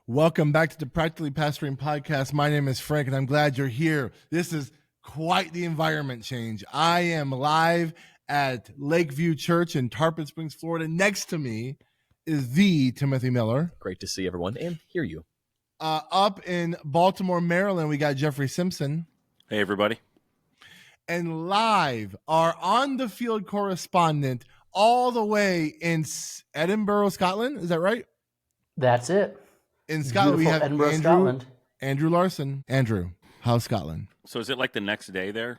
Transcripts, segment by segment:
Welcome back to the Practically Pastoring Podcast. My name is Frank, and I'm glad you're here. This is quite the environment change. I am live at Lakeview Church in Tarpon Springs, Florida. Next to me is the Timothy Miller. Great to see everyone and hear you. Up in Baltimore, Maryland, we got Jeffrey Simpson. Hey, everybody. And live, our on-the-field correspondent all the way in Edinburgh, Scotland. Is that right? That's it. In Scotland, Beautiful we have Edinburgh, Scotland. Andrew Larson. Andrew, how's Scotland? So is it like the next day there?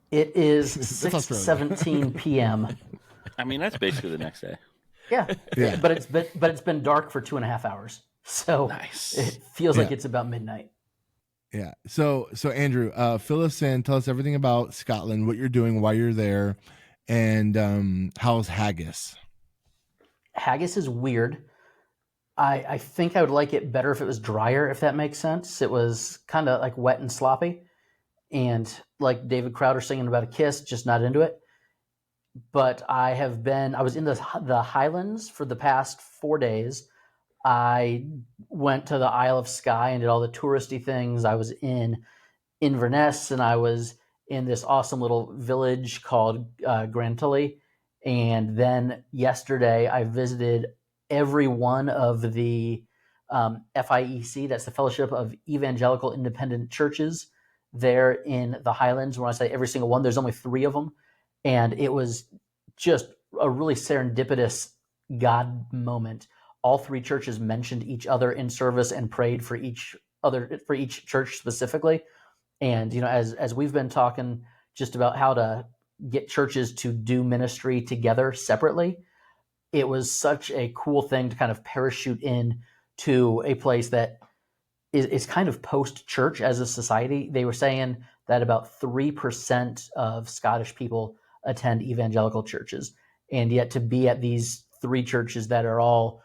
It is That's 6:17 p.m. I mean, that's basically the next day. Yeah. Yeah. But it's been dark for 2.5 hours, so Nice. it feels like Yeah. it's about midnight. Yeah. So Andrew, fill us in. Tell us everything about Scotland, what you're doing, why you're there, and how's haggis? Haggis is weird. I think I would like it better if it was drier, if that makes sense. It was kind of like wet and sloppy, and like David Crowder singing about a kiss, just not into it. But I was in the Highlands for the past 4 days. I went to the Isle of Skye and did all the touristy things. I was in Inverness, and I was in this awesome little village called Grantully. And then yesterday I visited every one of the FIEC, that's the Fellowship of Evangelical Independent Churches, there in the Highlands. When I say every single one, there's only 3 of them. And it was just a really serendipitous God moment. All 3 churches mentioned each other in service and prayed for each church specifically. And, you know, as we've been talking just about how to get churches to do ministry together separately, it was such a cool thing to kind of parachute in to a place that is kind of post-church as a society. They were saying that about 3% of Scottish people attend evangelical churches. And yet to be at these 3 churches that are all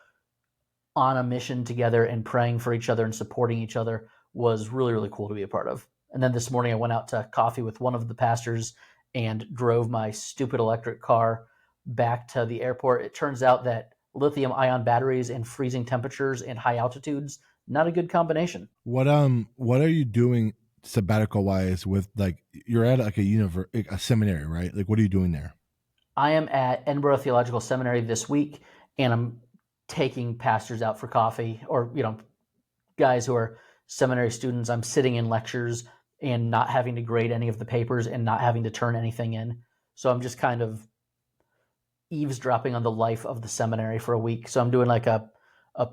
on a mission together and praying for each other and supporting each other was really, really cool to be a part of. And then this morning I went out to coffee with one of the pastors and drove my stupid electric car back to the airport. It turns out that lithium-ion batteries and freezing temperatures and high altitudes, not a good combination. What are you doing sabbatical wise with, like, you're at like a seminary, right? Like, what are you doing there? I am at Edinburgh Theological Seminary this week, and I'm taking pastors out for coffee, or, you know, guys who are seminary students. I'm sitting in lectures and not having to grade any of the papers and not having to turn anything in. So I'm just kind of eavesdropping on the life of the seminary for a week. So I'm doing like a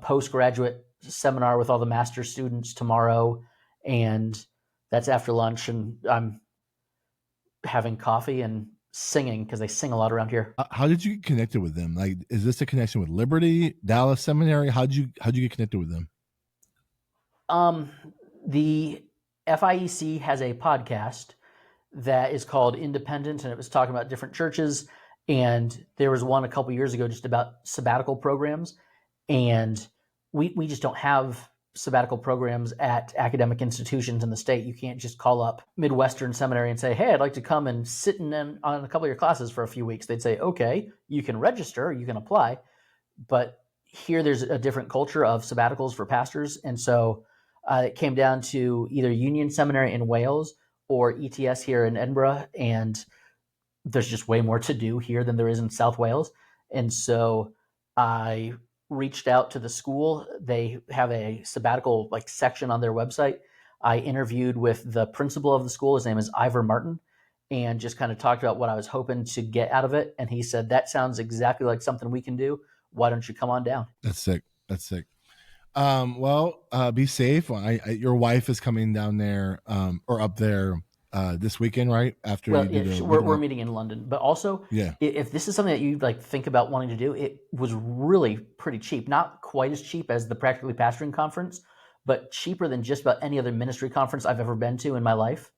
postgraduate seminar with all the master's students tomorrow, and that's after lunch, and I'm having coffee and singing because they sing a lot around here. How did you get connected with them? Like, is this a connection with Liberty, Dallas Seminary? How'd you get connected with them? The FIEC has a podcast that is called Independent, and it was talking about different churches. And there was one a couple years ago just about sabbatical programs. And we just don't have sabbatical programs at academic institutions in the state. You can't just call up Midwestern Seminary and say, hey, I'd like to come and sit in on a couple of your classes for a few weeks. They'd say, okay, you can register, you can apply. But here there's a different culture of sabbaticals for pastors. And so it came down to either Union Seminary in Wales or ETS here in Edinburgh. And there's just way more to do here than there is in South Wales. And so I reached out to the school. They have a sabbatical section on their website. I interviewed with the principal of the school. His name is Ivor Martin, and just kind of talked about what I was hoping to get out of it. And he said, that sounds exactly like something we can do. Why don't you come on down? That's sick. Be safe. Your wife is coming down there or up there this weekend, right? After we're meeting in London, but also, yeah, if this is something that you think about wanting to do, it was really pretty cheap. Not quite as cheap as the Practically Pastoring Conference, but cheaper than just about any other ministry conference I've ever been to in my life.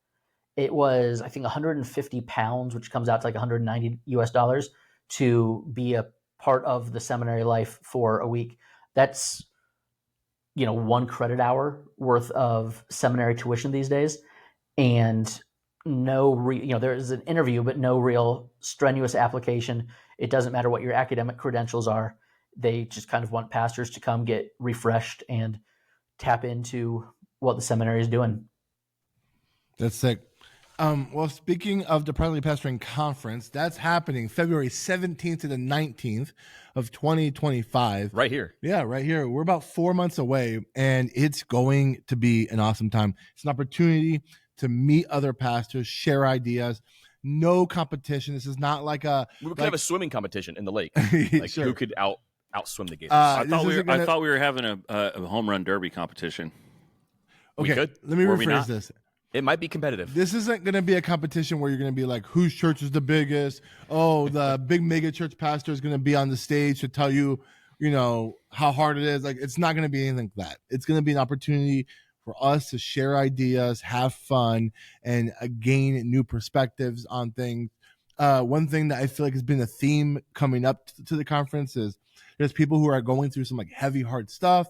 It was, I think, £150, which comes out to like $190 to be a part of the seminary life for a week. That's, 1 credit hour worth of seminary tuition these days. And there is an interview, but no real strenuous application. It doesn't matter what your academic credentials are. They just kind of want pastors to come get refreshed and tap into what the seminary is doing. That's sick. Well, speaking of the Privately Pastoring Conference, that's happening February 17th to the 19th of 2025. Right here. Yeah, right here. We're about 4 months away, and it's going to be an awesome time. It's an opportunity to meet other pastors, share ideas. No competition. This is not like a. We could have a swimming competition in the lake. Like Sure. who could outswim the Gators? I this thought isn't gonna- I thought we were having a home run derby competition. Okay, could. let me Were we rephrase not? this. It might be competitive. This isn't going to be a competition where you're going to be like, whose church is the biggest? Oh, the big mega church pastor is going to be on the stage to tell you, how hard it is. Like, it's not going to be anything like that. It's going to be an opportunity for us to share ideas, have fun, and gain new perspectives on things. One thing that I feel like has been a theme coming up to the conference is there's people who are going through some like heavy, hard stuff,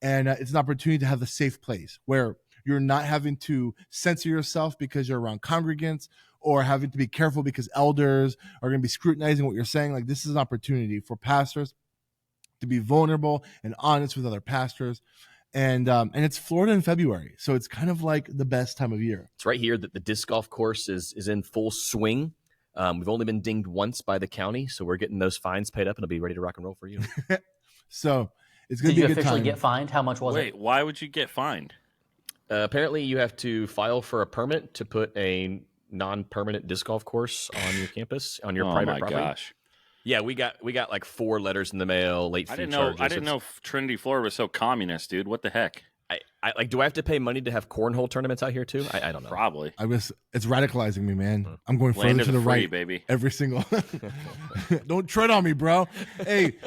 and it's an opportunity to have a safe place where you're not having to censor yourself because you're around congregants or having to be careful because elders are going to be scrutinizing what you're saying. Like, this is an opportunity for pastors to be vulnerable and honest with other pastors. And it's Florida in February. So it's kind of like the best time of year. It's right here that the disc golf course is in full swing. We've only been dinged once by the county, so we're getting those fines paid up and it'll be ready to rock and roll for you. So it's going Did to be you a good officially time. get fined? How much was Wait, it? why would you get fined? Apparently, you have to file for a permit to put a non-permanent disc golf course on your campus, on your Oh private my property. gosh! Yeah, we got like 4 letters in the mail, late fee I didn't charges. know Trinity, Florida was so communist, dude. What the heck? I like. Do I have to pay money to have cornhole tournaments out here too? I don't know. Probably. It's radicalizing me, man. I'm going Land further of to the the free, right. baby. Every single. Don't tread on me, bro. Hey,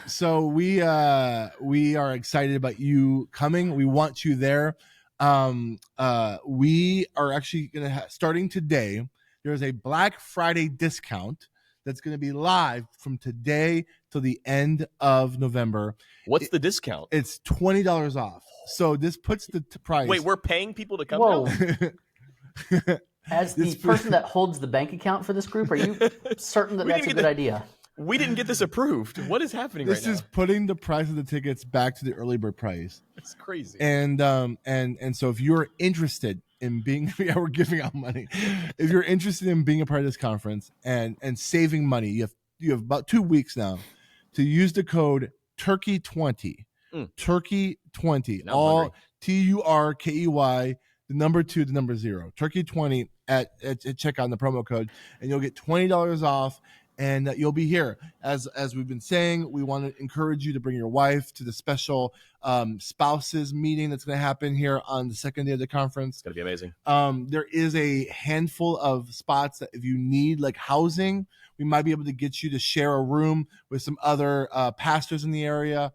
so we are excited about you coming. We want you there. We are actually gonna starting today. There's a Black Friday discount that's going to be live from today till the end of November. What's the discount? It's $20 off. So this puts the price. Wait, we're paying people to come Whoa. now? As the This- person that holds the bank account for this group, are you certain that We that's a didn't good get idea? We didn't get this approved. What is happening This right is now? putting the price of the tickets back to the early bird price. It's crazy. And so if you're interested in being, yeah, we're giving out money. If you're interested in being a part of this conference and saving money, you have about 2 weeks now to use the code Turkey20. Turkey20. Now I'm All hungry. TURKEY, the number 2, the number 0. Turkey20 at checkout in the promo code, and you'll get $20 off. And you'll be here. As we've been saying, we want to encourage you to bring your wife to the special spouses meeting that's going to happen here on the second day of the conference. It's gonna be amazing. There is a handful of spots that if you need like housing, we might be able to get you to share a room with some other pastors in the area.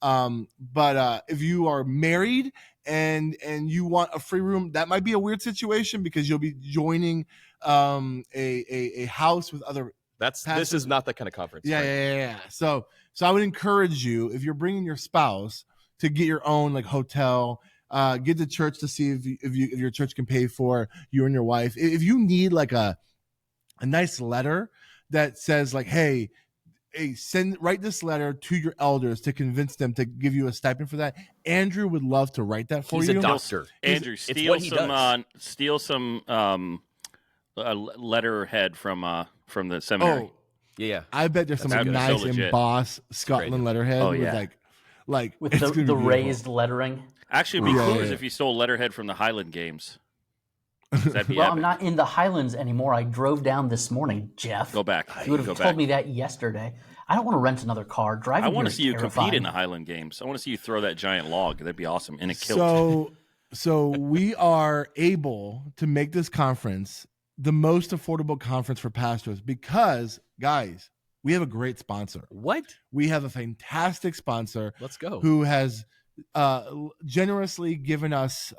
But if you are married and you want a free room, that might be a weird situation because you'll be joining a house with other. This Pastor- is not that kind of conference. Yeah, right? yeah. So I would encourage you, if you're bringing your spouse, to get your own like hotel. Get the church to see if your church can pay for you and your wife. If you need like a nice letter that says like, hey, write this letter to your elders to convince them to give you a stipend for that. Andrew would love to write that for He's you. a doctor. Andrew, It's steal what he some letterhead from the seminary. Oh, Yeah. I bet there's some That's like, so nice legit. embossed Scotland great. letterhead Oh, with yeah. like With it's the gonna be beautiful. raised lettering. Actually, it'd be Yeah, cool yeah, as yeah. if you stole letterhead from the Highland Games. That'd be Well, epic. I'm not in the Highlands anymore. I drove down this morning, Jeff. Go back. You would Go have back. told me that yesterday. I don't want to rent another car. Driving I want here to is see you terrifying. compete in the Highland Games. I want to see you throw that giant log. That'd be awesome in a kilt. So we are able to make this conference the most affordable conference for pastors because, guys, we have a great sponsor. What? We have a fantastic sponsor Let's go. who has generously given us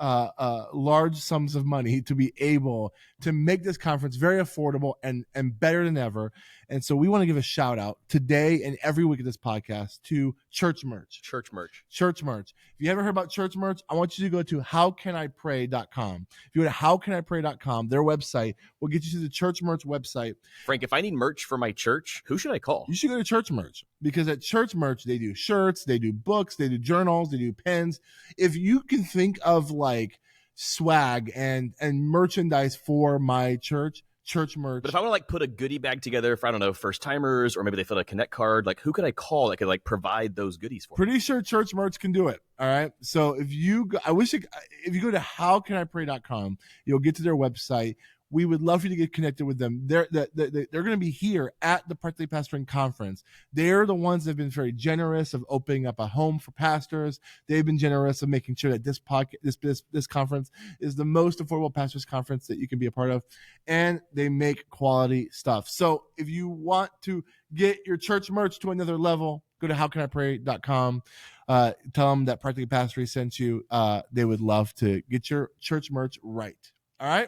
large sums of money to be able to make this conference very affordable and better than ever. And so we want to give a shout out today and every week of this podcast to Church Merch. Church merch. Church Merch. If you haven't heard about Church Merch, I want you to go to howcanipray.com. If you go to howcanipray.com, their website will get you to the Church Merch website. Frank, if I need merch for my church, who should I call? You should go to Church Merch, because at Church Merch, they do shirts, they do books, they do journals, they do pens. If you can think of like swag and merchandise for my church, Church Merch. But if I want to like put a goodie bag together for, I don't know, first timers, or maybe they fill out a Connect card, like who could I call that could like provide those goodies for me? Pretty sure Church Merch can do it. All right. So if you go, if you go to howcanipray.com, you'll get to their website. We would love for you to get connected with them. They're going to be here at the Practically Pastoring Conference. They're the ones that have been very generous of opening up a home for pastors. They've been generous of making sure that this conference is the most affordable pastors conference that you can be a part of, and they make quality stuff. So if you want to get your church merch to another level, go to howcanipray.com. Tell them that Practically Pastoring sent you. They would love to get your church merch right. All right.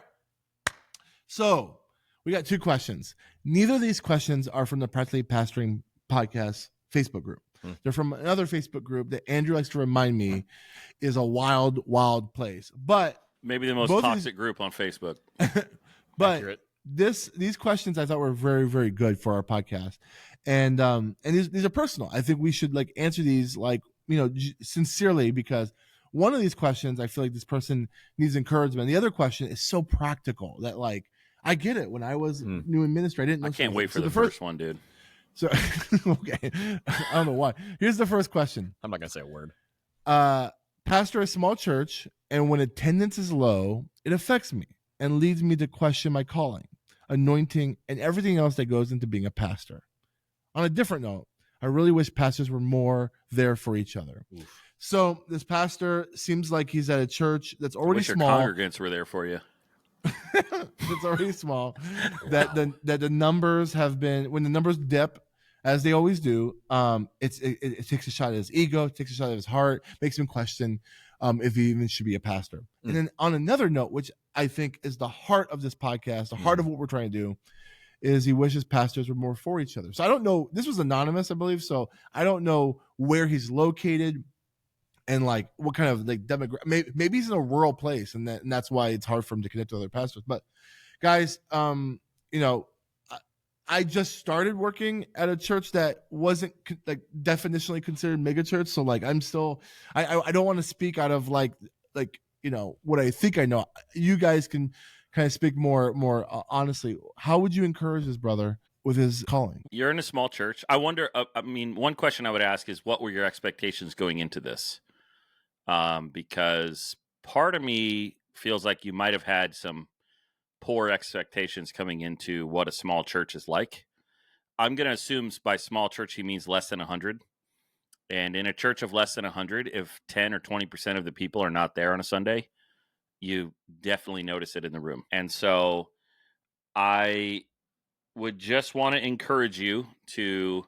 So we got 2 questions. Neither of these questions are from the Practically Pastoring Podcast Facebook group. They're from another Facebook group that Andrew likes to remind me is a wild, wild place. But maybe the most toxic group on Facebook. But Accurate. these questions I thought were very, very good for our podcast. And these are personal. I think we should like answer these like, sincerely, because one of these questions, I feel like this person needs encouragement. The other question is so practical that like, I get it. When I was new in ministry, I didn't know. I can't wait for the first one, dude. So, okay. I don't know why. Here's the first question. I'm not going to say a word. Pastor a small church, and when attendance is low, it affects me and leads me to question my calling, anointing, and everything else that goes into being a pastor. On a different note, I really wish pastors were more there for each other. Oof. So this pastor seems like he's at a church that's already small. Your congregants were there for you. It's already small. That the numbers have been, when the numbers dip, as they always do, it takes a shot at his ego, takes a shot at his heart, makes him question if he even should be a pastor. And then on another note, which I think is the heart of this podcast, the heart of what we're trying to do, is he wishes pastors were more for each other. So I don't know. This was anonymous, I believe. So I don't know where he's located and like what kind of like demographic. Maybe he's in a rural place, and that's why it's hard for him to connect to other pastors. But guys, I just started working at a church that wasn't like definitionally considered megachurch. So like I'm still, I don't want to speak out of like what I think I know. You guys can kind of speak more honestly. How would you encourage this brother with his calling? You're in a small church. I wonder, one question I would ask is, what were your expectations going into this? Because part of me feels like you might have had some poor expectations coming into what a small church is like. I'm going to assume by small church, he means less than 100. And in a church of less than 100, if 10 or 20% of the people are not there on a Sunday, you definitely notice it in the room. And so I would just want to encourage you to,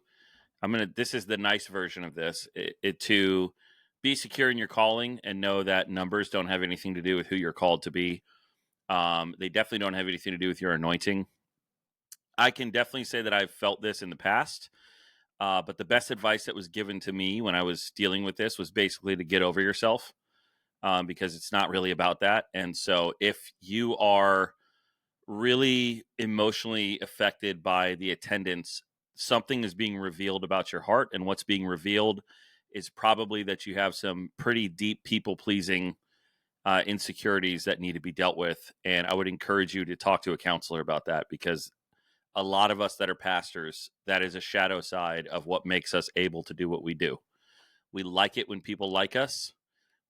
this is the nice version of this, to be secure in your calling and know that numbers don't have anything to do with who you're called to be. They definitely don't have anything to do with your anointing. I can definitely say that I've felt this in the past, but the best advice that was given to me when I was dealing with this was basically to get over yourself, because it's not really about that. And so if you are really emotionally affected by the attendance, something is being revealed about your heart, and what's being revealed is probably that you have some pretty deep people-pleasing insecurities that need to be dealt with. And I would encourage you to talk to a counselor about that, because a lot of us that are pastors, that is a shadow side of what makes us able to do what we do. We like it when people like us.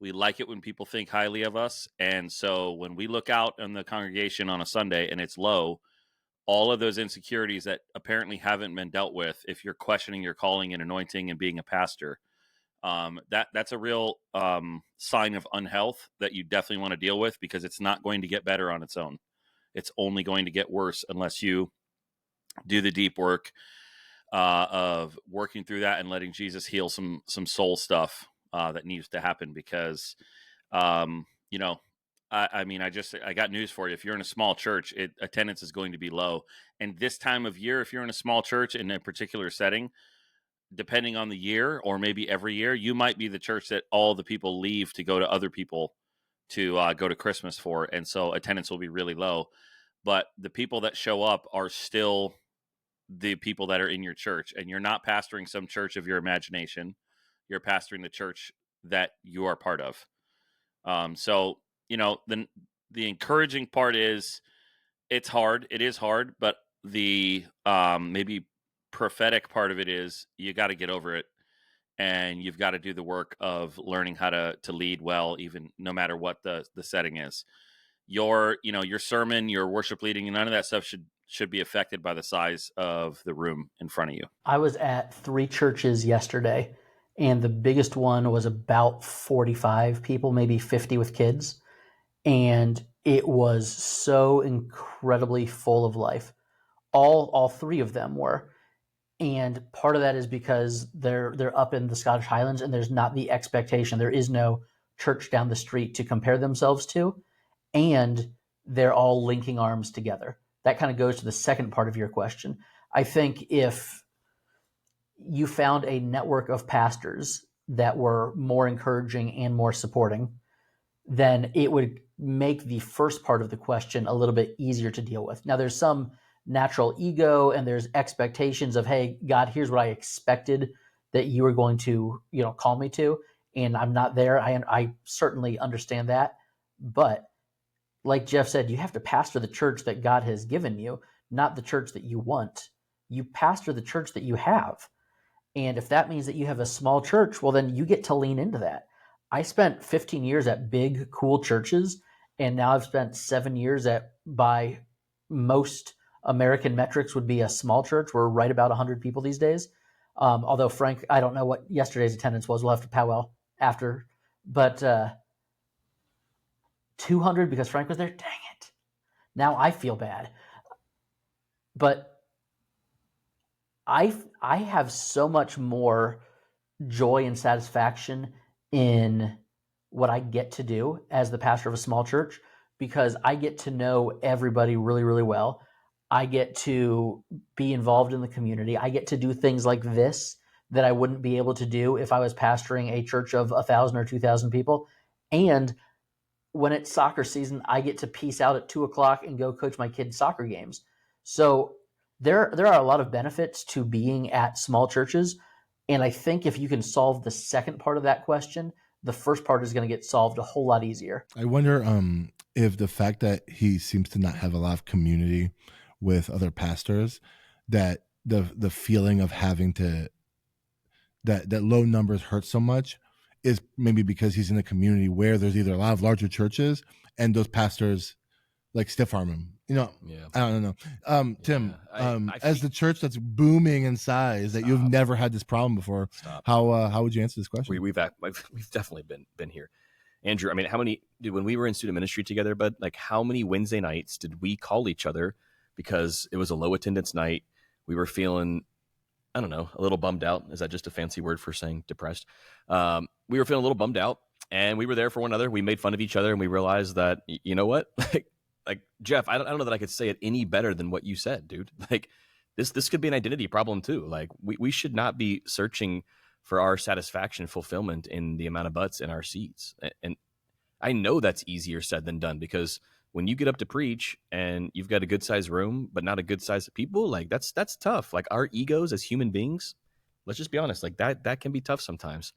We like it when people think highly of us. And so when we look out in the congregation on a Sunday and it's low, all of those insecurities that apparently haven't been dealt with, if you're questioning your calling and anointing and being a pastor, that's a real sign of unhealth that you definitely want to deal with, because it's not going to get better on its own. It's only going to get worse unless you do the deep work of working through that and letting Jesus heal some soul stuff that needs to happen because, you know, I mean, I got news for you. If you're in a small church, attendance is going to be low. And this time of year, if you're in a small church in a particular setting, depending on the year or maybe every year, you might be the church that all the people leave to go to other people to go to Christmas for. And so attendance will be really low. But the people that show up are still the people that are in your church. And you're not pastoring some church of your imagination. You're pastoring the church that you are part of. So, you know, the encouraging part is it's hard. It is hard. But the maybe prophetic part of it is you got to get over it. And you've got to do the work of learning how to lead well, even no matter what the setting is. Your sermon, your worship leading, none of that stuff should be affected by the size of the room in front of you. I was at 3 churches yesterday, and the biggest one was about 45 people, maybe 50 with kids. And it was so incredibly full of life. All 3 of them were. And part of that is because they're up in the Scottish Highlands and there's not the expectation. There is no church down the street to compare themselves to. And they're all linking arms together. That kind of goes to the second part of your question. I think if you found a network of pastors that were more encouraging and more supporting, then it would make the first part of the question a little bit easier to deal with. Now, there's some natural ego and there's expectations of, hey, God, here's what I expected that you were going to, call me to, and I'm not there. I certainly understand that. But like Jeff said, you have to pastor the church that God has given you, not the church that you want. You pastor the church that you have. And if that means that you have a small church, well, then you get to lean into that. I spent 15 years at big, cool churches, and now I've spent 7 years at, by most American metrics, would be a small church. We're right about 100 people these days. Although, Frank, I don't know what yesterday's attendance was. We'll have to powwow after. But 200 because Frank was there? Dang it. Now I feel bad. But I have so much more joy and satisfaction in what I get to do as the pastor of a small church, because I get to know everybody really, really well. I get to be involved in the community. I get to do things like this that I wouldn't be able to do if I was pastoring a church of 1,000 or 2,000 people. And when it's soccer season, I get to peace out at 2:00 and go coach my kids' soccer games. So there are a lot of benefits to being at small churches. And I think if you can solve the second part of that question, the first part is going to get solved a whole lot easier. I wonder if the fact that he seems to not have a lot of community with other pastors, that the feeling of having to, that low numbers hurt so much, is maybe because he's in a community where there's either a lot of larger churches and those pastors like stiff arm him. Yeah. I don't know. Tim, as the church that's booming in size, that you've never had this problem before, how would you answer this question? We've definitely been here. Andrew, I mean, when we were in student ministry together, but like how many Wednesday nights did we call each other because it was a low attendance night? We were feeling, I don't know, a little bummed out. Is that just a fancy word for saying depressed? We were feeling a little bummed out, and we were there for one another. We made fun of each other, and we realized that, you know what? Like Jeff, I don't know that I could say it any better than what you said, dude. Like this could be an identity problem too. Like we should not be searching for our satisfaction and fulfillment in the amount of butts in our seats. And I know that's easier said than done, because when you get up to preach and you've got a good sized room, but not a good size of people, like that's tough. Like our egos as human beings, let's just be honest, like that can be tough sometimes.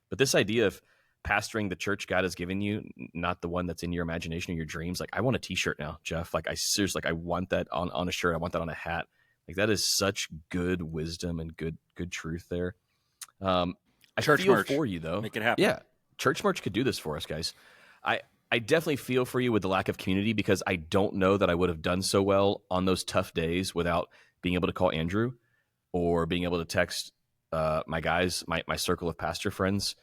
But this idea of pastoring the church God has given you, not the one that's in your imagination or your dreams. Like I want a t-shirt now, Jeff. Like I seriously, like I want that on a shirt. I want that on a hat. Like that is such good wisdom and good truth there. I church feel merch for you though. Make it happen. Yeah. Church merch could do this for us, guys. I definitely feel for you with the lack of community, because I don't know that I would have done so well on those tough days without being able to call Andrew or being able to text my guys, my circle of pastor friends.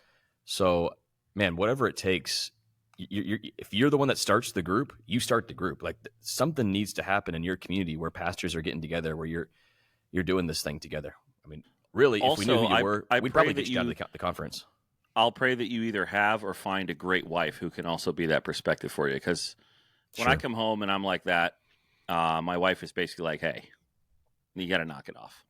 So man, whatever it takes, if you're the one that starts the group, you start the group. Like something needs to happen in your community where pastors are getting together, where you're doing this thing together. I mean, really, Also, if we knew who you were, I we'd pray probably that get you down to the conference. I'll pray that you either have or find a great wife who can also be that perspective for you. Because when I come home and I'm like that, my wife is basically like, hey, you got to knock it off.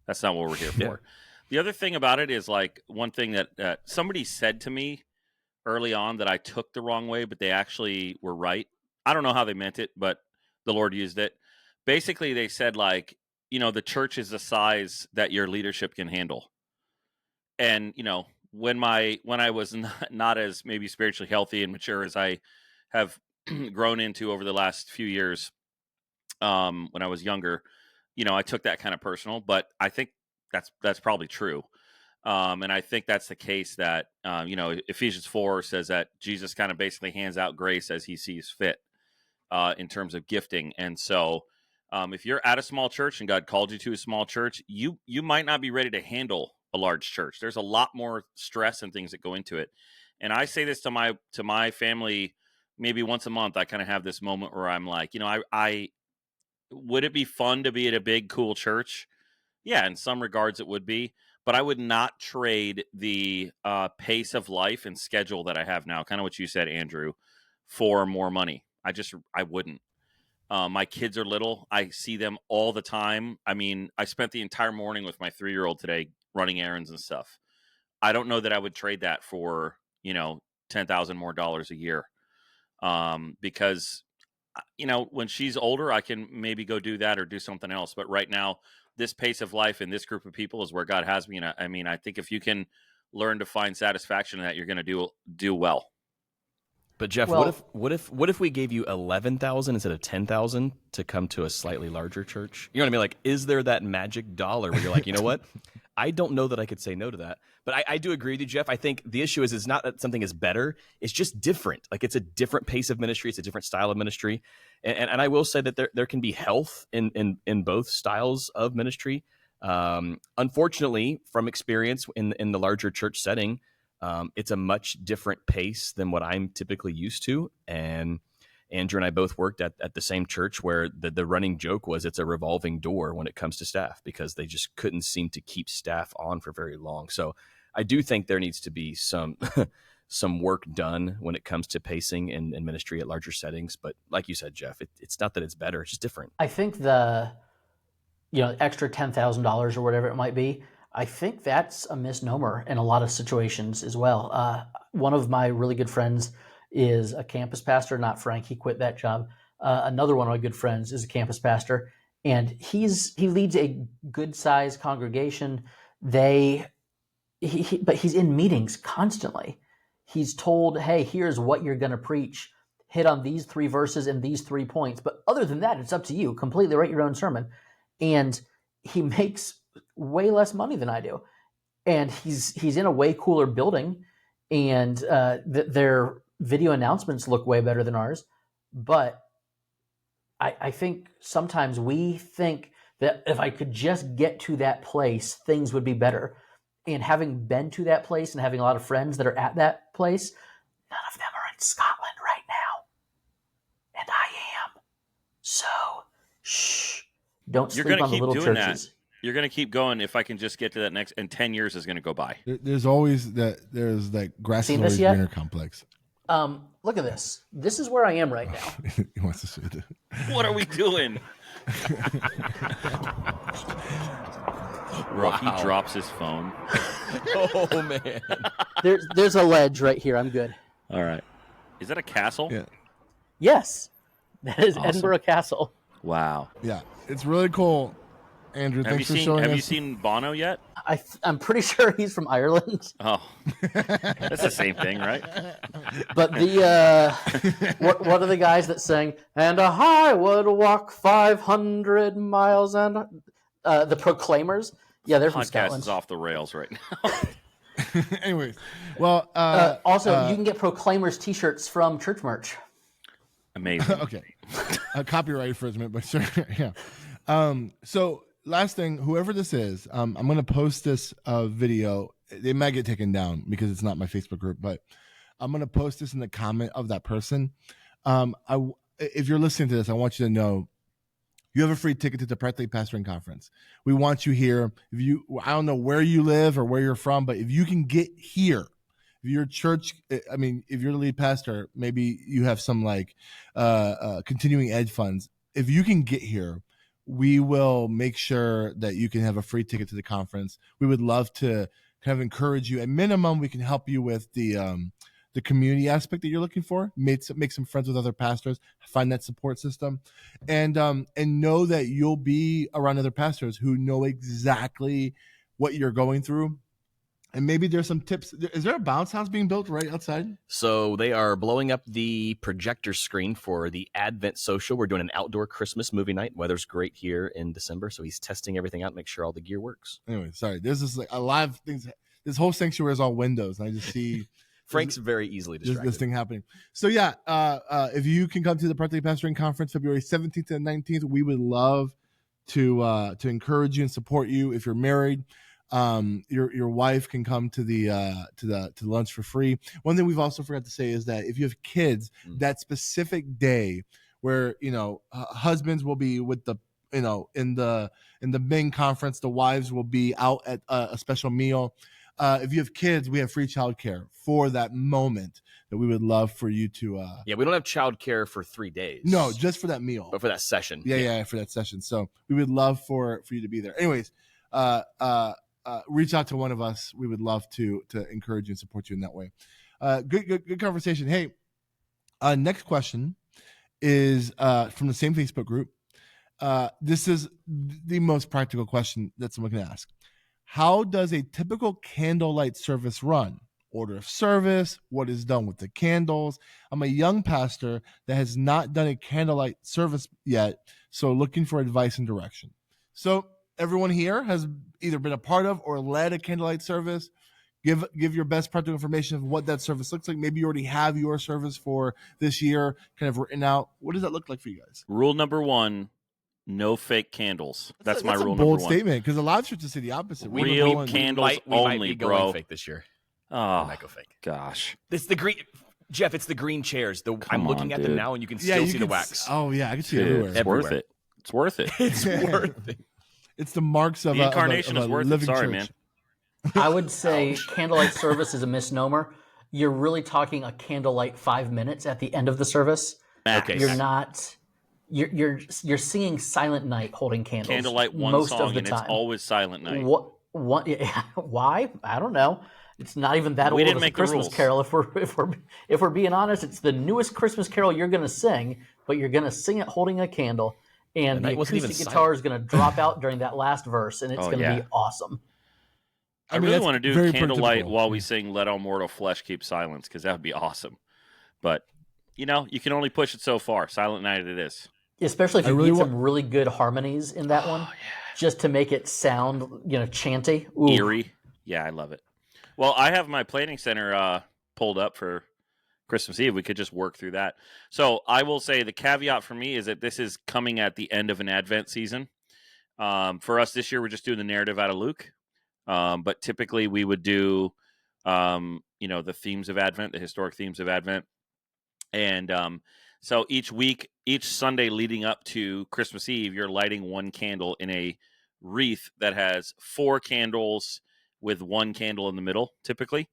That's not what we're here for. The other thing about it is like one thing that somebody said to me early on that I took the wrong way, but they actually were right. I don't know how they meant it, but the Lord used it. Basically, they said like, the church is the size that your leadership can handle. And, when I was not as maybe spiritually healthy and mature as I have grown into over the last few years, when I was younger, I took that kind of personal, but I think that's probably true. And I think that's the case that, Ephesians 4 says that Jesus kind of basically hands out grace as he sees fit in terms of gifting. And so if you're at a small church and God called you to a small church, you might not be ready to handle a large church. There's a lot more stress and things that go into it. And I say this to my family maybe once a month. I kind of have this moment where I'm like, I would it be fun to be at a big, cool church? Yeah, in some regards it would be. But I would not trade the pace of life and schedule that I have now, kind of what you said, Andrew, for more money. I wouldn't. My kids are little. I see them all the time. I mean, I spent the entire morning with my 3-year-old today running errands and stuff. I don't know that I would trade that for, $10,000 more a year. Because, when she's older, I can maybe go do that or do something else. But right now, this pace of life and this group of people is where God has me. And I think if you can learn to find satisfaction in that, you're going to do well. But Jeff, what if we gave you 11,000 instead of 10,000 to come to a slightly larger church? You know what I mean? Like, is there that magic dollar where you're like, you know what? I don't know that I could say no to that. But I do agree with you, Jeff. I think the issue is not that something is better. It's just different. Like, it's a different pace of ministry. It's a different style of ministry. And I will say that there can be health in both styles of ministry. Unfortunately, from experience in the larger church setting, it's a much different pace than what I'm typically used to. And Andrew and I both worked at the same church where the running joke was it's a revolving door when it comes to staff because they just couldn't seem to keep staff on for very long. So I do think there needs to be some work done when it comes to pacing and ministry at larger settings. But like you said, Jeff, it's not that it's better. It's just different. I think the extra $10,000 or whatever it might be, I think that's a misnomer in a lot of situations as well. One of my really good friends is a campus pastor, not Frank. He quit that job. Another one of my good friends is a campus pastor, and he leads a good-sized congregation. But he's in meetings constantly. He's told, hey, here's what you're going to preach. Hit on these 3 verses and these 3 points. But other than that, it's up to you. Completely write your own sermon. And he makes way less money than I do. And he's in a way cooler building, and their video announcements look way better than ours. But I think sometimes we think that if I could just get to that place, things would be better. And having been to that place and having a lot of friends that are at that place, none of them are in Scotland right now. And I am. So, shh. Don't sleep on the little churches. You're going to keep going if I can just get to that next, and 10 years is going to go by. There's always there's like grass is always greener complex. Look at this. This is where I am right now. He wants to shoot it. What are we doing? Bro, he drops his phone. Oh, man. There's a ledge right here. I'm good. All right. Is that a castle? Yeah. Yes. That is Awesome. Edinburgh Castle. Wow. Yeah. It's really cool. Andrew, thanks for showing us. Have you seen Bono yet? I'm pretty sure he's from Ireland. Oh, that's the same thing, right? But what are the guys that sang, and I would walk 500 miles, and the Proclaimers? Yeah, they're from Podcast Scotland. is off the rails right now. Anyways, well, also you can get Proclaimers T-shirts from church merch. Amazing. Okay, copyright infringement, but sure, yeah. So last thing, whoever this is, I'm going to post this video. It might get taken down because it's not my Facebook group, but I'm going to post this in the comment of that person. If you're listening to this, I want you to know you have a free ticket to the Practically Pastoring Conference. We want you here. I don't know where you live or where you're from, but if you can get here if your church, I mean, if you're the lead pastor, maybe you have some like continuing ed funds. If you can get here, we will make sure that you can have a free ticket to the conference. We would love to kind of encourage you. At minimum, we can help you with the community aspect that you're looking for. Make some friends with other pastors, find that support system, and know that you'll be around other pastors who know exactly what you're going through. And maybe there's some tips. Is there a bounce house being built right outside? So they are blowing up the projector screen for the Advent Social. We're doing an outdoor Christmas movie night. Weather's great here in December, so he's testing everything out, make sure all the gear works. Anyway, sorry. There's just like a lot of things. This whole sanctuary is all windows, and I just see Frank's very easily distracted. this thing happening. So yeah, if you can come to the Practically Pastoring Conference February 17th and 19th, we would love to encourage you and support you. If you're married, your wife can come to the lunch for free. One thing we've also forgot to say is that if you have kids, that specific day where husbands will be with the in the main conference, the wives will be out at a special meal. If you have kids, we have free childcare for that moment that we would love for you to. Yeah, we don't have childcare for 3 days. No, just for that meal. But for that session. Yeah, for that session. So we would love for you to be there. Anyways, reach out to one of us. We would love to encourage you and support you in that way. Good conversation. Hey, next question is from the same Facebook group. This is the most practical question that someone can ask. How does a typical candlelight service run? Order of service, what is done with the candles? I'm a young pastor that has not done a candlelight service yet, so looking for advice and direction. So everyone here has either been a part of or led a candlelight service. Give your best practical information of what that service looks like. Maybe you already have your service for this year kind of written out. What does that look like for you guys? Rule number 1, no fake candles. That's my rule a bold number 1. statement, because a lot of churches say the opposite. Real candles we might only, be bro. going fake this year. Oh, We might go fake. gosh. It's the green, Jeff. It's the green chairs. I'm looking at them dude. now, and you can still see the wax. Oh yeah, I can see Dude, it everywhere. it's worth Everywhere. it. It's worth it. It's worth it. It's the marks of The incarnation of is worth it. living Sorry, church. man. I would say candlelight service is a misnomer. You're really talking a candlelight 5 minutes at the end of the service. Max. Okay. You're not. You're singing Silent Night holding candles. Candlelight one most song, of the and time. it's always Silent Night. What? Why? I don't know. It's not even that We old didn't of a make the Christmas rules. carol. If we're being honest, it's the newest Christmas carol you're going to sing, but you're going to sing it holding a candle, and night the wasn't even acoustic guitar silent. is going to drop out during that last verse, and it's Oh, going to yeah. be awesome. I mean, really that's want to do very candlelight prototypical. while we sing "Let All Mortal Flesh Keep Silence" because that would be awesome. But you can only push it so far. Silent Night it is. Especially if I you really get want- some really good harmonies in that one, just to make it sound, chanty. Ooh. Eerie. Yeah, I love it. Well, I have my planning center pulled up for Christmas Eve. We could just work through that. So I will say the caveat for me is that this is coming at the end of an Advent season. For us this year, we're just doing the narrative out of Luke. But typically we would do, the themes of Advent, the historic themes of Advent. And so each week, each Sunday leading up to Christmas Eve, you're lighting one candle in a wreath that has 4 candles with 1 candle in the middle, typically.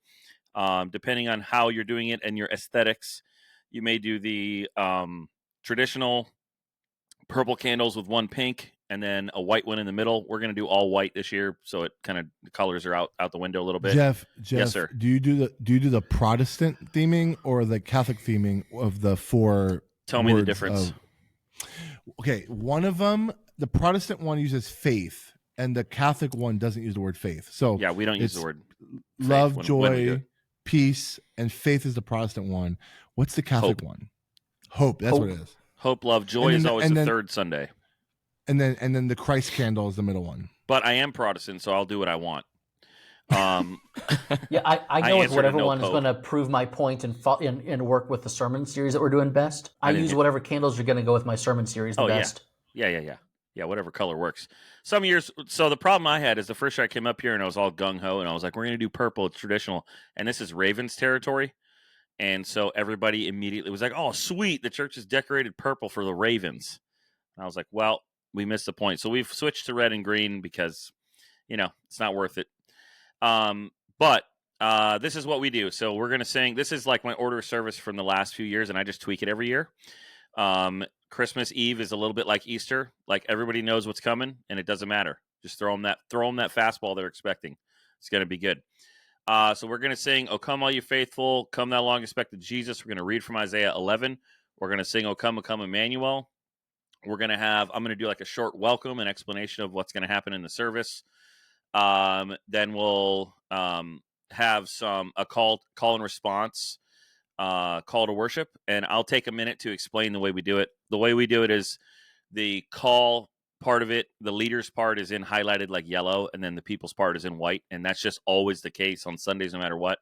Depending on how you're doing it and your aesthetics, you may do the traditional purple candles with 1 pink and then a white one in the middle. We're going to do all white this year, so it kind of the colors are out the window a little bit. Jeff, Yes, sir. Do you do the Protestant theming or the Catholic theming of the 4? Tell me the words difference. Okay, one of them, the Protestant one uses faith, and the Catholic one doesn't use the word faith. So Yeah, we don't use it's the word faith love, when we do joy, it. peace, and faith is the Protestant one. What's the Catholic Hope. one? Hope. That's Hope. what it is. Hope, love, joy And is then- always and the then- third Sunday. And then the Christ candle is the middle one. But I am Protestant, so I'll do what I want. Yeah, I I go with answer to whatever no one is pope. going to prove my point and work with the sermon series that we're doing best. I didn't use hear- whatever candles you're going to go with my sermon series the Oh, yeah. best. Yeah, whatever color works. Some years, so the problem I had is the first year I came up here and I was all gung-ho and I was like, we're going to do purple, it's traditional. And this is Ravens territory. And so everybody immediately was like, oh, sweet, the church is decorated purple for the Ravens. And I was like, well, we missed the point. So we've switched to red and green because, it's not worth it. But This is what we do. So we're going to sing. This is like my order of service from the last few years, and I just tweak it every year. Christmas Eve is a little bit like Easter. Like everybody knows what's coming, and it doesn't matter. Just throw them that fastball they're expecting. It's going to be good. So we're going to sing, "O Come All You Faithful, Come Thou Long Expected Jesus." We're going to read from Isaiah 11. We're going to sing, "O Come, Emmanuel." I'm going to do like a short welcome and explanation of what's going to happen in the service. Then we'll have a call and response, call to worship, and I'll take a minute to explain the way we do it. The way we do it is the call part of it, the leader's part is in highlighted like yellow, and then the people's part is in white, and that's just always the case on Sundays no matter what.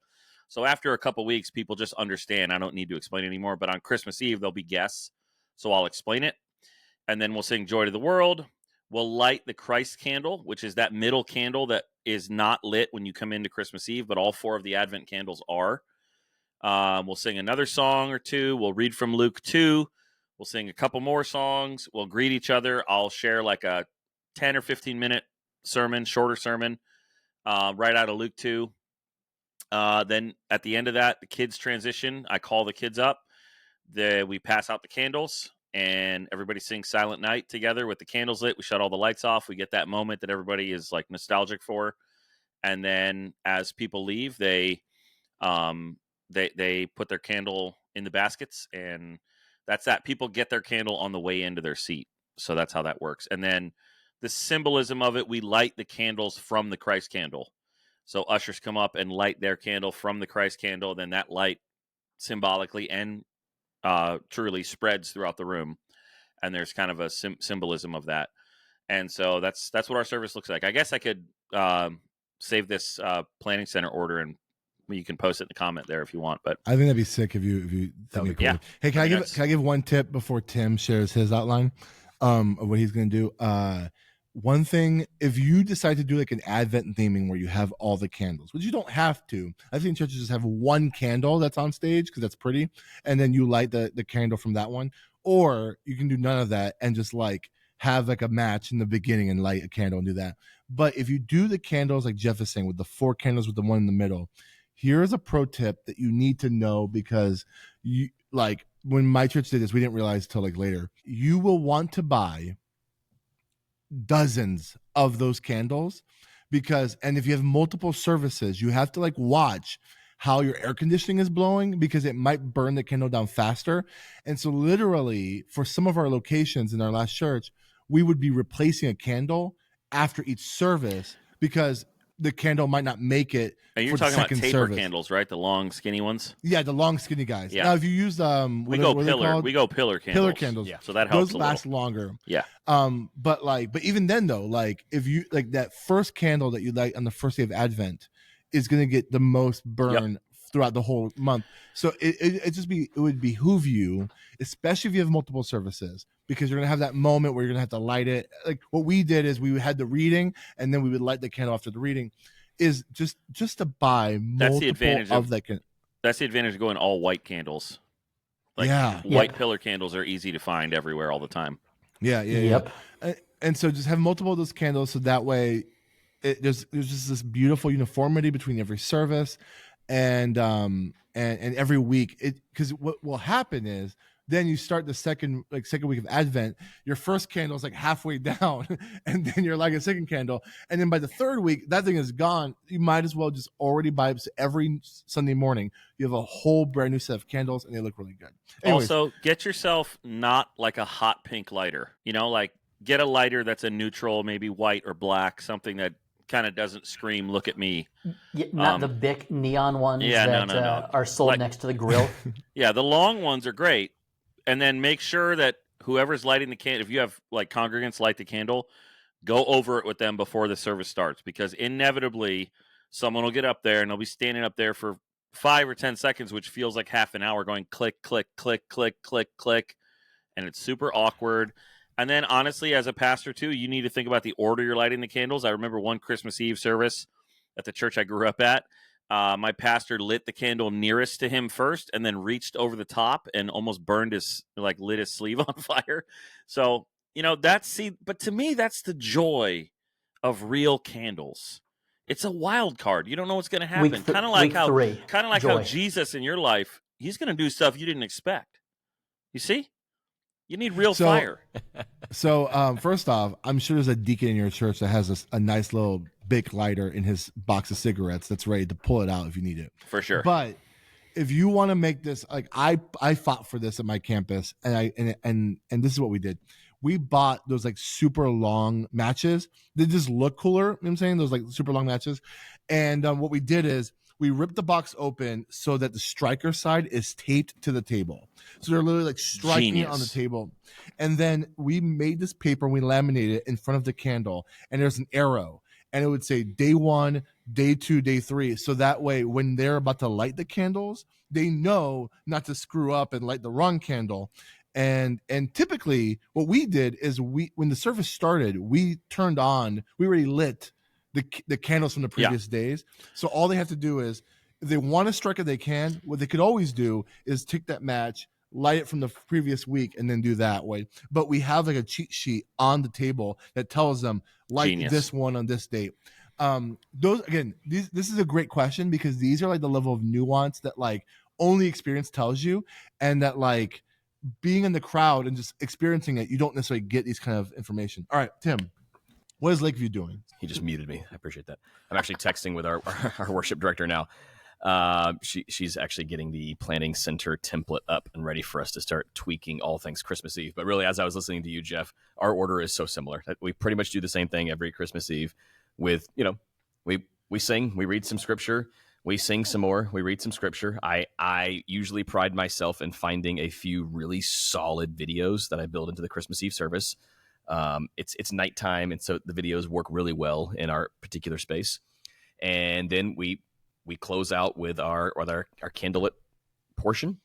So after a couple weeks, people just understand. I don't need to explain anymore, but on Christmas Eve, there'll be guests, so I'll explain it, and then we'll sing "Joy to the World." We'll light the Christ candle, which is that middle candle that is not lit when you come into Christmas Eve, but all 4 of the Advent candles are. We'll sing another song or two. We'll read from Luke 2. We'll sing a couple more songs. We'll greet each other. I'll share like a 10 or 15-minute sermon, shorter sermon, right out of Luke 2. Then at the end of that, the kids transition. I call the kids up. We pass out the candles, and everybody sings Silent Night together with the candles lit. We shut all the lights off. We get that moment that everybody is like nostalgic for. And then as people leave, they put their candle in the baskets, and that's that. People get their candle on the way into their seat. So that's how that works. And then the symbolism of it, we light the candles from the Christ candle. So ushers come up and light their candle from the Christ candle. Then that light symbolically and truly spreads throughout the room. And there's kind of a symbolism of that. And so that's what our service looks like. I guess I could save this planning center order, and you can post it in the comment there if you want. But I think that'd be sick if you yeah. Hey, can I give one tip before Tim shares his outline of what he's going to do? One thing, if you decide to do like an Advent theming where you have all the candles, which you don't have to. I think churches just have one candle that's on stage because that's pretty, and then you light the candle from that one. Or you can do none of that and just like have like a match in the beginning and light a candle and do that. But if you do the candles like Jeff is saying with the 4 candles with the one in the middle, here's a pro tip that you need to know, because you like when my church did this, we didn't realize till like later. You will want to buy dozens of those candles and if you have multiple services, you have to like watch how your air conditioning is blowing, because it might burn the candle down faster. And so literally for some of our locations in our last church, we would be replacing a candle after each service because the candle might not make it. And you're talking about taper candles, right? The long, skinny ones. Yeah, the long, skinny guys. Yeah. Now, if you use we go pillar candles. Pillar candles. Yeah. So that helps. Those last longer. Yeah. But even then though, like if you like that first candle that you light on the first day of Advent is going to get the most burn throughout the whole month. So it would behoove you, especially if you have multiple services, because you're going to have that moment where you're going to have to light it. Like what we did is we had the reading and then we would light the candle after the reading, is just to buy multiple That's the advantage of that. That's the advantage of going all white candles. Like white pillar candles are easy to find everywhere all the time. Yep. And so just have multiple of those candles, so that way there's just this beautiful uniformity between every service and every week. Because what will happen is then you start the second week of Advent, your first candle is like halfway down, and then you're like a second candle, and then by the third week that thing is gone. You might as well just already buy it. So every Sunday morning you have a whole brand new set of candles, and they look really good. Anyways, also, get yourself not like a hot pink lighter. Like get a lighter that's a neutral, maybe white or black, something that kind of doesn't scream, "Look at me." Yeah, not the big neon ones that are sold next to the grill. Yeah, the long ones are great. And then make sure that whoever's lighting the candle, if you have like congregants light the candle, go over it with them before the service starts, because inevitably someone will get up there and they'll be standing up there for 5 or 10 seconds, which feels like half an hour, going click, click, click, click, click, click. And it's super awkward. And then honestly, as a pastor too, you need to think about the order you're lighting the candles. I remember one Christmas Eve service at the church I grew up at. My pastor lit the candle nearest to him first, and then reached over the top and almost lit his sleeve on fire. So, but to me, that's the joy of real candles, It's a wild card. You don't know what's going to happen. Kind of week like three, how Joy. Jesus in your life, he's going to do stuff you didn't expect. You see? You need real So- fire. So, first off, I'm sure there's a deacon in your church that has a nice little Bic lighter in his box of cigarettes that's ready to pull it out if you need it. For sure. But if you want to make this, like I fought for this at my campus, and this is what we did. We bought those like super long matches. They just look cooler. You know what I'm saying? Those like super long matches. And what we did is we ripped the box open so that the striker side is taped to the table. So they're literally like striking it on the Genius. table. And then we made this paper and we laminated it in front of the candle. And there's an arrow. And it would say day 1, day 2, day 3. So that way, when they're about to light the candles, they know not to screw up and light the wrong candle. And typically what we did is when the service started, we already lit the candles from the previous days. So all they have to do is, if they want to strike it, they can. What they could always do is take that match, light it from the previous week, and then do that way. But we have like a cheat sheet on the table that tells them light Genius. this one on this date. This is a great question, because these are like the level of nuance that like only experience tells you, and that like being in the crowd and just experiencing it, you don't necessarily get these kind of information. All right, Tim, what is Lakeview doing? He just muted me. I appreciate that. I'm actually texting with our worship director now. She's actually getting the planning center template up and ready for us to start tweaking all things Christmas Eve. But really, as I was listening to you, Jeff, our order is so similar. We pretty much do the same thing every Christmas Eve. With we sing, we read some scripture, we sing some more, we read some scripture. I usually pride myself in finding a few really solid videos that I build into the Christmas Eve service. It's nighttime, and so the videos work really well in our particular space. And then we close out with our candlelit portion.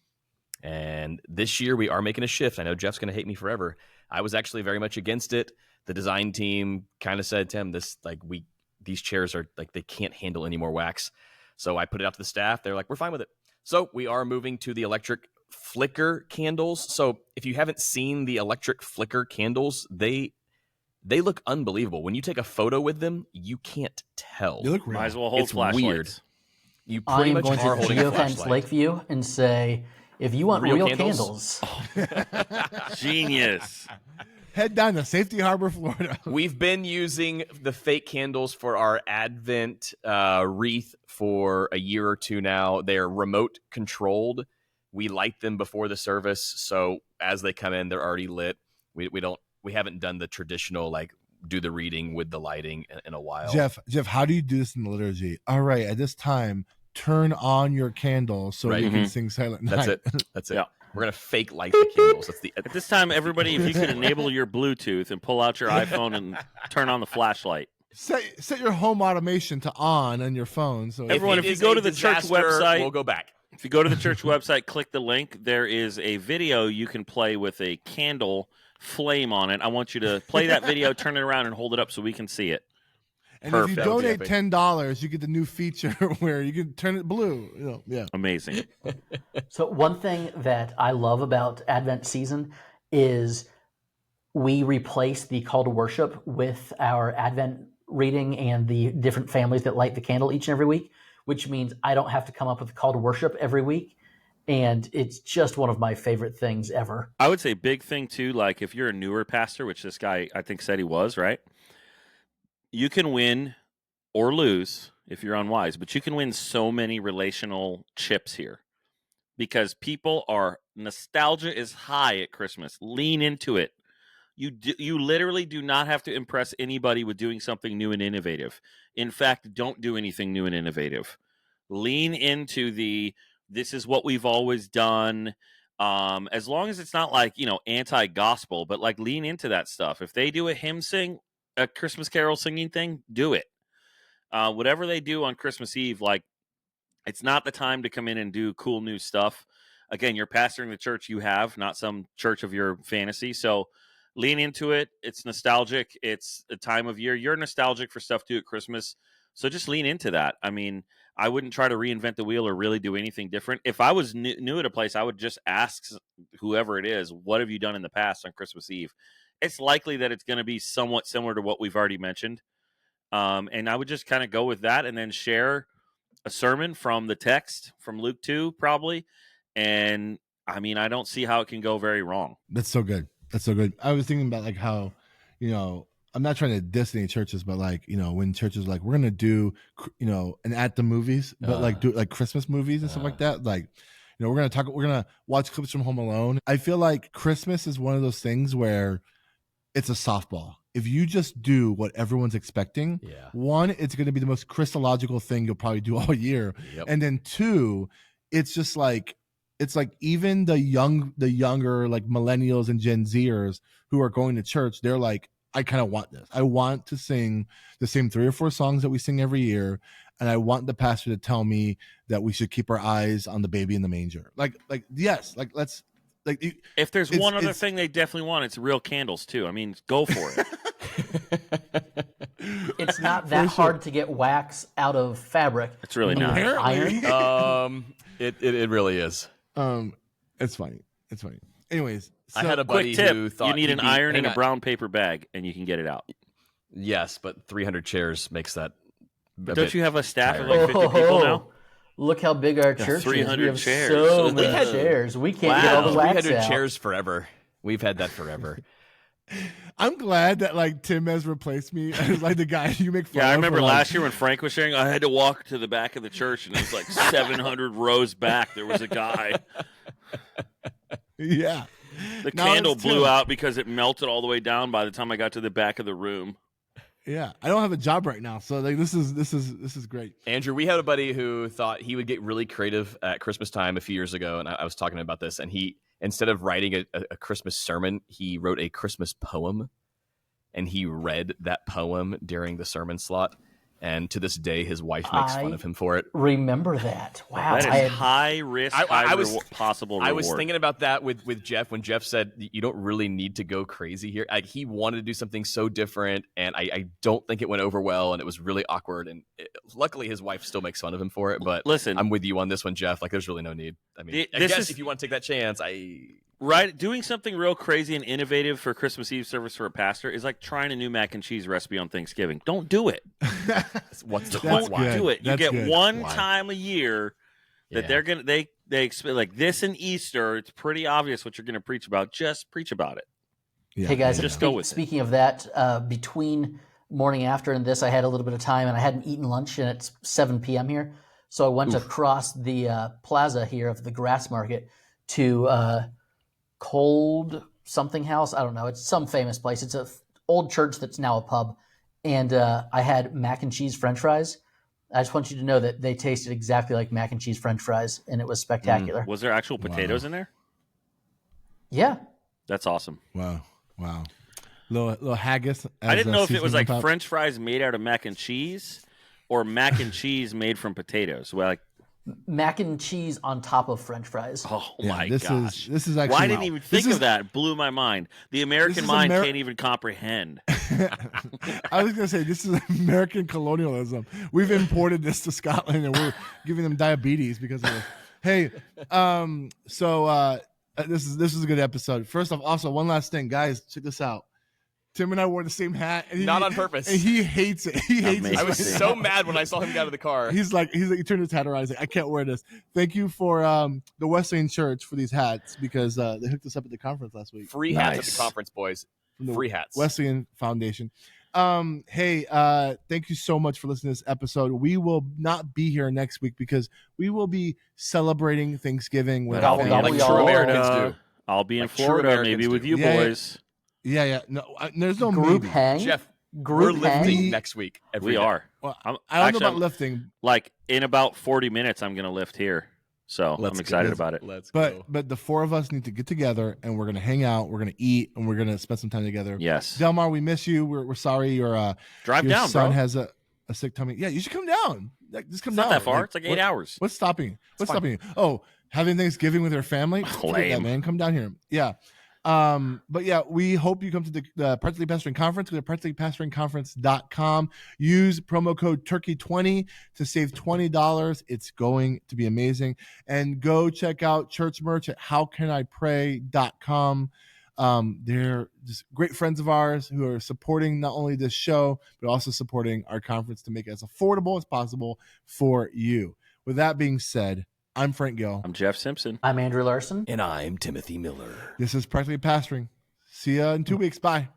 And this year we are making a shift. I know Jeff's going to hate me forever. I was actually very much against it. The design team kind of said, Tim, these chairs are like, they can't handle any more wax. So I put it out to the staff. They're like, we're fine with it. So we are moving to the electric flicker candles. So if you haven't seen the electric flicker candles, they look unbelievable. When you take a photo with them, you can't tell. They look real. Might as well hold It's flashlights. weird. You I pretty am much going are to holding a geofence flashlight. Lakeview and say, if you want real candles? Genius. Head down to Safety Harbor, Florida. We've been using the fake candles for our Advent wreath for a year or two now. They're remote controlled. We light them before the service, so as they come in, they're already lit. We haven't done the traditional like do the reading with the lighting in a while. Jeff, how do you do this in the liturgy? All right, at this time, turn on your candle so Right. you can Mhm. sing Silent Night. That's it. That's it. Yeah. We're gonna fake light the candles. That's the At this time, everybody, if you could enable your Bluetooth and pull out your iPhone and turn on the flashlight. Set your home automation to on your phone. So Everyone, it if you is go a to the church disaster, website- we'll go back. If you go to the church website, click the link. There is a video you can play with a candle flame on it. I want you to play that video, turn it around, and hold it up so we can see it. and if perfect. you donate Jeffy. $10, you get the new feature where you can turn it blue. Yeah. Amazing. So one thing that I love about Advent season is we replace the call to worship with our Advent reading and the different families that light the candle each and every week, which means I don't have to come up with a call to worship every week. And it's just one of my favorite things ever. I would say big thing too, like if you're a newer pastor, which this guy I think said he was, right? You can win or lose if you're unwise, but you can win so many relational chips here because nostalgia is high at Christmas. Lean into it. You literally do not have to impress anybody with doing something new and innovative. In fact, don't do anything new and innovative. Lean into this is what we've always done. As long as it's not like, anti-gospel, but like lean into that stuff. If they do a Christmas carol singing thing, do it. Whatever they do on Christmas Eve, like it's not the time to come in and do cool new stuff. Again, you're pastoring the church you have, not some church of your fantasy. So lean into it. It's nostalgic. It's a time of year. You're nostalgic for stuff too at Christmas. So just lean into that. I mean, I wouldn't try to reinvent the wheel or really do anything different. If I was new at a place, I would just ask whoever it is, what have you done in the past on Christmas Eve? It's likely that it's going to be somewhat similar to what we've already mentioned. And I would just kind of go with that and then share a sermon from the text from Luke 2, probably. And I mean, I don't see how it can go very wrong. That's so good. That's so good. I was thinking about like how, I'm not trying to diss any churches, but like, when churches like, we're going to do, an at the movies, but like do like Christmas movies and stuff like that. Like, we're going to watch clips from Home Alone. I feel like Christmas is one of those things where it's a softball. If you just do what everyone's expecting, one, it's going to be the most Christological thing you'll probably do all year. Yep. And then two, it's just like, it's like even the younger like millennials and Gen Zers who are going to church, they're like, I kind of want this. I want to sing the same 3 or 4 songs that we sing every year. And I want the pastor to tell me that we should keep our eyes on the baby in the manger. Like, yes, like let's like. If there's one other thing they definitely want, it's real candles too. I mean, go for it. It's not that hard to get wax out of fabric. It's really not. Iron. It really is. It's funny. Anyways, so, I had a buddy quick tip, who thought you need an iron in a on. brown paper bag and you can get it out. Yes, but 300 chairs makes that. Don't you have a staff of tiring. like 50 people now? Look how big our church is. 300 We have chairs. so many We've had- chairs. We can't get all the Wow. wax 300 out. chairs forever. We've had that forever. I'm glad that like Tim has replaced me as like the guy you make fun of. Yeah, I remember for, like, last year when Frank was sharing, I had to walk to the back of the church and it was like 700 rows back. There was a guy. Yeah. The Now candle it's blew Tim. out because it melted all the way down by the time I got to the back of the room. Yeah. I don't have a job right now, so like this is great. Andrew, we had a buddy who thought he would get really creative at Christmas time a few years ago, and I was talking about this, and he, instead of writing a Christmas sermon, he wrote a Christmas poem, and he read that poem during the sermon slot, and to this day, his wife makes fun of him for it. Remember that? Wow. That is high risk, possible reward. I was thinking about that with Jeff when Jeff said you don't really need to go crazy here. Like, he wanted to do something so different, and I don't think it went over well, and it was really awkward. And luckily, his wife still makes fun of him for it. But Listen, I'm with you on this one, Jeff. Like, there's really no need. I mean, I guess if you want to take that chance, Right, doing something real crazy and innovative for Christmas Eve service for a pastor is like trying a new mac and cheese recipe on Thanksgiving. Don't do it. what's the That's point? good. Do it. You That's get good. one Why? time a year that Yeah. they're gonna they expect like this and Easter. It's pretty obvious what you're gonna preach about. Just preach about it. Yeah. Hey guys, Just go with it. speaking of that, between morning after and this, I had a little bit of time and I hadn't eaten lunch, and it's 7 p.m. here. So I went across the plaza here of the Grass Market to Cold something house. I don't know. It's some famous place. It's an old church that's now a pub. And I had mac and cheese French fries. I just want you to know that they tasted exactly like mac and cheese French fries, and it was spectacular. Was there actual potatoes in there? Yeah. That's awesome. Wow. Little haggis. I didn't know if it was like French. French fries made out of mac and cheese or mac and cheese made from potatoes. Well, like, Mac and cheese on top of French fries. oh my this gosh. This is actually. Why didn't I even think This of that? It blew my mind. The American is mind can't even comprehend. I was gonna say this is American colonialism. We've imported this to Scotland, and we're giving them diabetes because of it. Hey, this is a good episode. First off, also one last thing, guys, check this out. Tim and I wore the same hat, and Not on purpose. And he hates it. He hates it. I was so mad when I saw him get out of the car. He's like, he turned his hat around. He's like, I can't wear this. Thank you for the Wesleyan Church for these hats because they hooked us up at the conference last week. Free hats at Nice. the conference, boys. From the Free hats. Wesleyan Foundation. Hey, thank you so much for listening to this episode. We will not be here next week because we will be celebrating Thanksgiving with Gobble, our gobble, family. like true y'all. Americans do. I'll be in Like true Florida, Americans maybe with do. you Yeah, boys. Yeah. No, there's no Group maybe. hang. Jeff, we're Group lifting hang. next week. Every We day. are. Well, I'm- I don't actually, know about I'm- lifting, Like in about 40 minutes, I'm going to lift here. So Let's I'm excited go. about it. Let's go. but the four of us need to get together and we're gonna hang out. We're gonna eat and we're gonna spend some time together. Yes. Delmar, we miss you. We're sorry your Drive your down, son bro. has a sick tummy. Yeah, you should come down. Like, just come It's down. not that far. Like, It's like 8 hours. What's stopping you? What's fine. stopping you? Oh, having Thanksgiving with your family? Forget that, Lame. man. Come down here. Yeah. But yeah, we hope you come to the Practically Pastoring Conference. Go to practicallypastoringconference.com. Use promo code Turkey20 to save $20. It's going to be amazing. And go check out church merch at howcanipray.com. They're just great friends of ours who are supporting not only this show, but also supporting our conference to make it as affordable as possible for you. With that being said, I'm Frank Gill. I'm Jeff Simpson. I'm Andrew Larson. And I'm Timothy Miller. This is Practically Pastoring. See ya in 2 weeks. Bye.